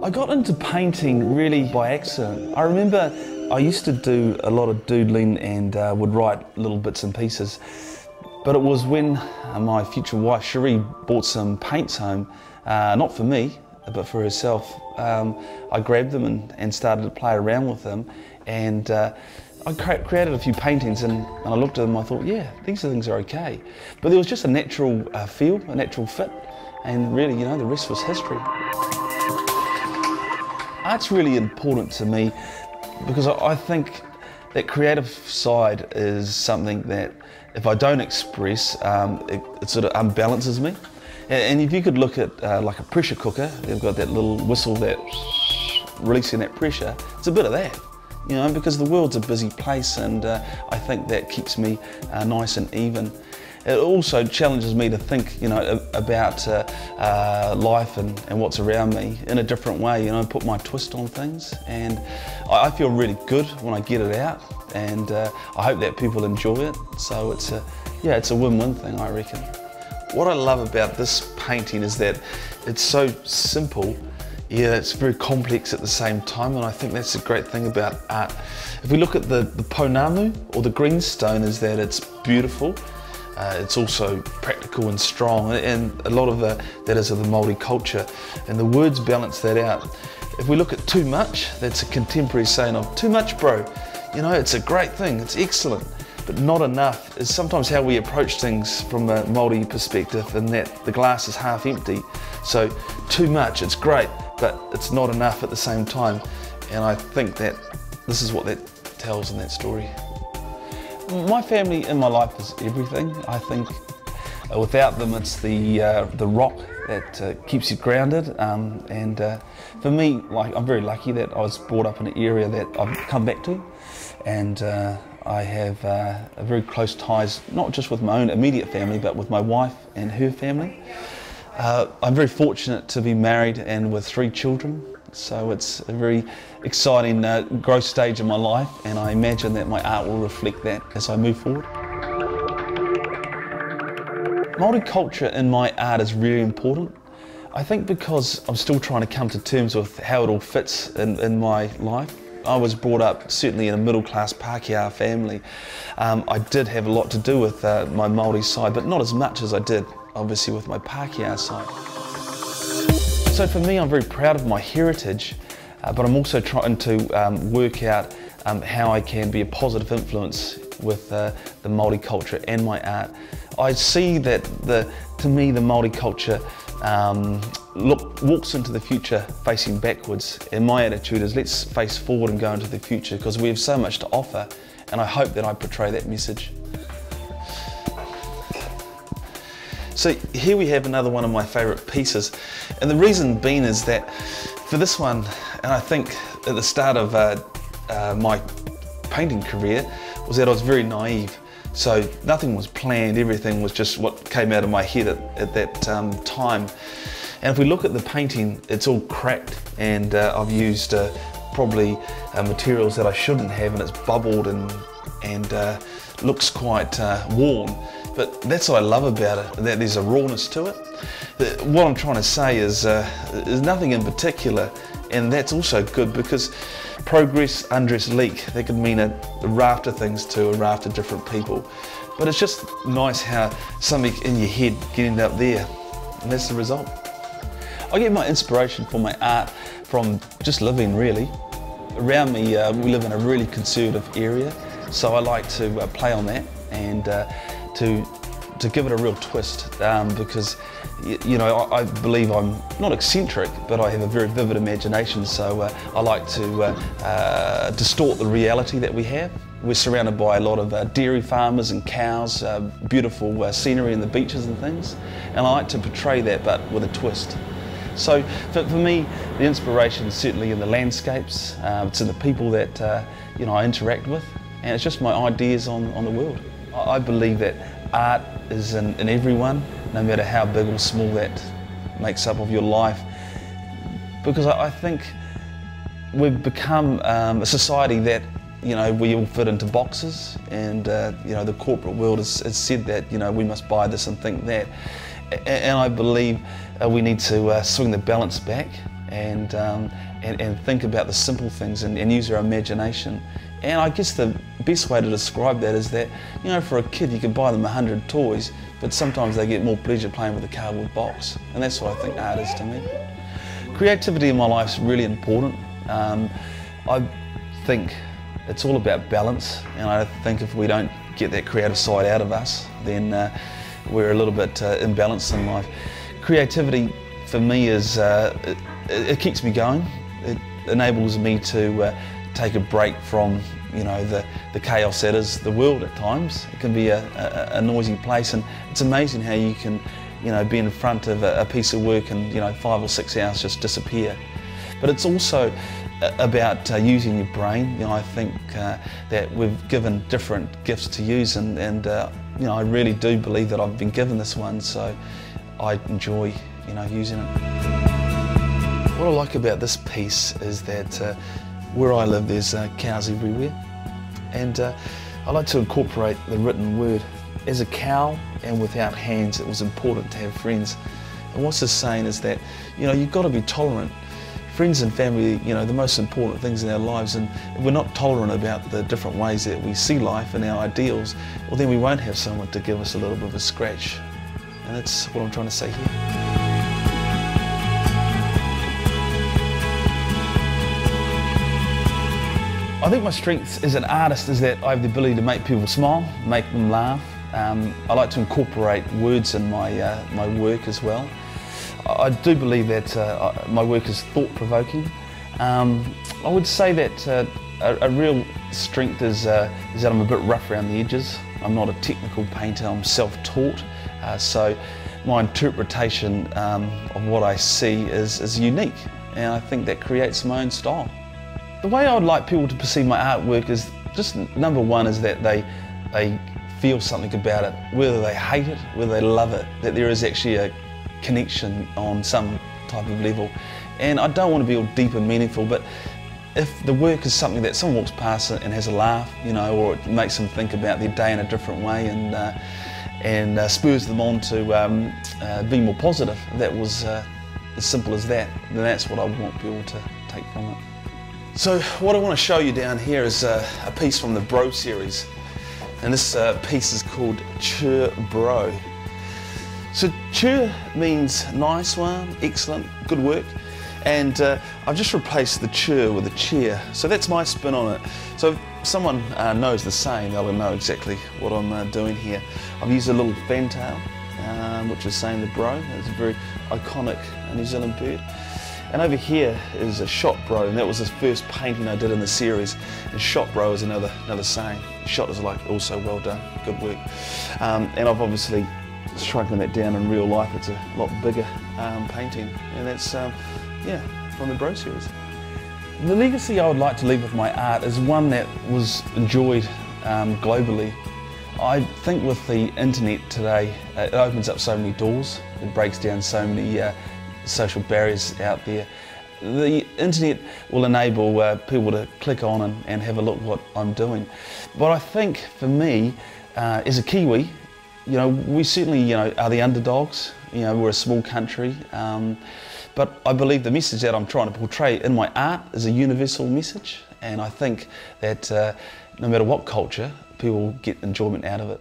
I got into painting really by accident. I remember I used to do a lot of doodling and would write little bits and pieces. But it was when my future wife, Cherie, bought some paints home, not for me, but for herself. I grabbed them and started to play around with them. And I created a few paintings, and I looked at them and I thought, yeah, these things are okay. But there was just a natural feel, a natural fit, and really, you know, the rest was history. Art's really important to me because I think that creative side is something that if I don't express, it sort of unbalances me. And if you could look at like a pressure cooker, they've got that little whistle that releasing that pressure, it's a bit of that. You know, because the world's a busy place, and I think that keeps me nice and even. It also challenges me to think, you know, about life and what's around me in a different way, you know, put my twist on things. And I feel really good when I get it out, and I hope that people enjoy it. So it's a win-win thing, I reckon. What I love about this painting is that it's so simple, yeah, it's very complex at the same time, and I think that's the great thing about art. If we look at the pounamu, or the greenstone, is that it's beautiful. It's also practical and strong, and a lot of that is of the Māori culture, and the words balance that out. If we look at too much, that's a contemporary saying of too much, bro. You know, it's a great thing, it's excellent, but not enough is sometimes how we approach things from a Māori perspective, and that the glass is half empty. So too much, it's great, but it's not enough at the same time, and I think that this is what that tells in that story. My family in my life is everything. I think without them, it's the rock that keeps you grounded. And for me, like, I'm very lucky that I was brought up in an area that I've come back to, and I have very close ties, not just with my own immediate family, but with my wife and her family. I'm very fortunate to be married and with 3 children. So it's a very exciting growth stage in my life, and I imagine that my art will reflect that as I move forward. Māori culture in my art is really important. I think because I'm still trying to come to terms with how it all fits in my life. I was brought up certainly in a middle-class Pākehā family. I did have a lot to do with my Māori side, but not as much as I did obviously with my Pākehā side. So for me, I'm very proud of my heritage, but I'm also trying to work out how I can be a positive influence with the Māori culture and my art. I see that to me the Māori culture walks into the future facing backwards, and my attitude is let's face forward and go into the future, because we have so much to offer, and I hope that I portray that message. So here we have another one of my favourite pieces, and the reason being is that for this one, and I think at the start of my painting career, was that I was very naive. So nothing was planned, everything was just what came out of my head at that time. And if we look at the painting, it's all cracked, and I've used probably materials that I shouldn't have, and it's bubbled and looks quite worn. But that's what I love about it, that there's a rawness to it. What I'm trying to say is there's nothing in particular, and that's also good, because progress, undress, leak, that could mean a raft of things to a raft of different people. But it's just nice how something in your head getting up there, and that's the result. I get my inspiration for my art from just living, really. Around me, we live in a really conservative area, so I like to play on that and to give it a real twist, because you know, I believe I'm not eccentric, but I have a very vivid imagination, so I like to distort the reality that we have. We're surrounded by a lot of dairy farmers and cows, beautiful scenery and the beaches and things, and I like to portray that but with a twist. So for me, the inspiration is certainly in the landscapes, it's in the people that you know, I interact with, and it's just my ideas on the world. I believe that art is in everyone, no matter how big or small that makes up of your life, because I think we've become a society that, you know, we all fit into boxes, and you know, the corporate world has said that, you know, we must buy this and think that, and I believe we need to swing the balance back and think about the simple things and use our imagination. And I guess the best way to describe that is that, you know, for a kid you can buy them 100 toys, but sometimes they get more pleasure playing with a cardboard box. And that's what I think art is to me. Creativity in my life is really important. I think it's all about balance, and I think if we don't get that creative side out of us, then we're a little bit imbalanced in life. Creativity for me is, it keeps me going. It enables me to take a break from, you know, the chaos that is the world at times. It can be a noisy place, and it's amazing how you can, you know, be in front of a piece of work and, you know, 5 or 6 hours just disappear. But it's also about using your brain. You know, I think that we've given different gifts to use, and you know, I really do believe that I've been given this one, so I enjoy, you know, using it. What I like about this piece is that where I live there's cows everywhere, and I like to incorporate the written word. As a cow and without hands, it was important to have friends. And what's this saying is that, you know, you've got to be tolerant. Friends and family, you know, the most important things in our lives, and if we're not tolerant about the different ways that we see life and our ideals, well then we won't have someone to give us a little bit of a scratch. And that's what I'm trying to say here. I think my strength as an artist is that I have the ability to make people smile, make them laugh. I like to incorporate words in my work as well. I do believe that my work is thought-provoking. I would say that a real strength is that I'm a bit rough around the edges. I'm not a technical painter, I'm self-taught. So my interpretation of what I see is unique, and I think that creates my own style. The way I would like people to perceive my artwork is just, number one, is that they feel something about it, whether they hate it, whether they love it, that there is actually a connection on some type of level. And I don't want to be all deep and meaningful, but if the work is something that someone walks past and has a laugh, you know, or it makes them think about their day in a different way and spurs them on to be more positive, that was as simple as that, then that's what I want people to take from it. So what I want to show you down here is a piece from the Bro series, and this piece is called Chur Bro. So chur means nice one, excellent, good work, and I've just replaced the chur with a chair, so that's my spin on it. So if someone knows the saying, they'll know exactly what I'm doing here. I've used a little fantail, which is saying the Bro. It's a very iconic New Zealand bird. And over here is a shot bro, and that was the first painting I did in the series. And shot bro is another saying. Shot is like also well done, good work. And I've obviously shrunken that down in real life. It's a lot bigger painting, and that's yeah, from the Bro series. The legacy I would like to leave with my art is one that was enjoyed globally. I think with the internet today, it opens up so many doors. It breaks down so many social barriers out there. The internet will enable people to click on and have a look at what I'm doing. But I think for me, as a Kiwi, you know, we certainly, you know, are the underdogs. You know, we're a small country, but I believe the message that I'm trying to portray in my art is a universal message, and I think that no matter what culture, people get enjoyment out of it.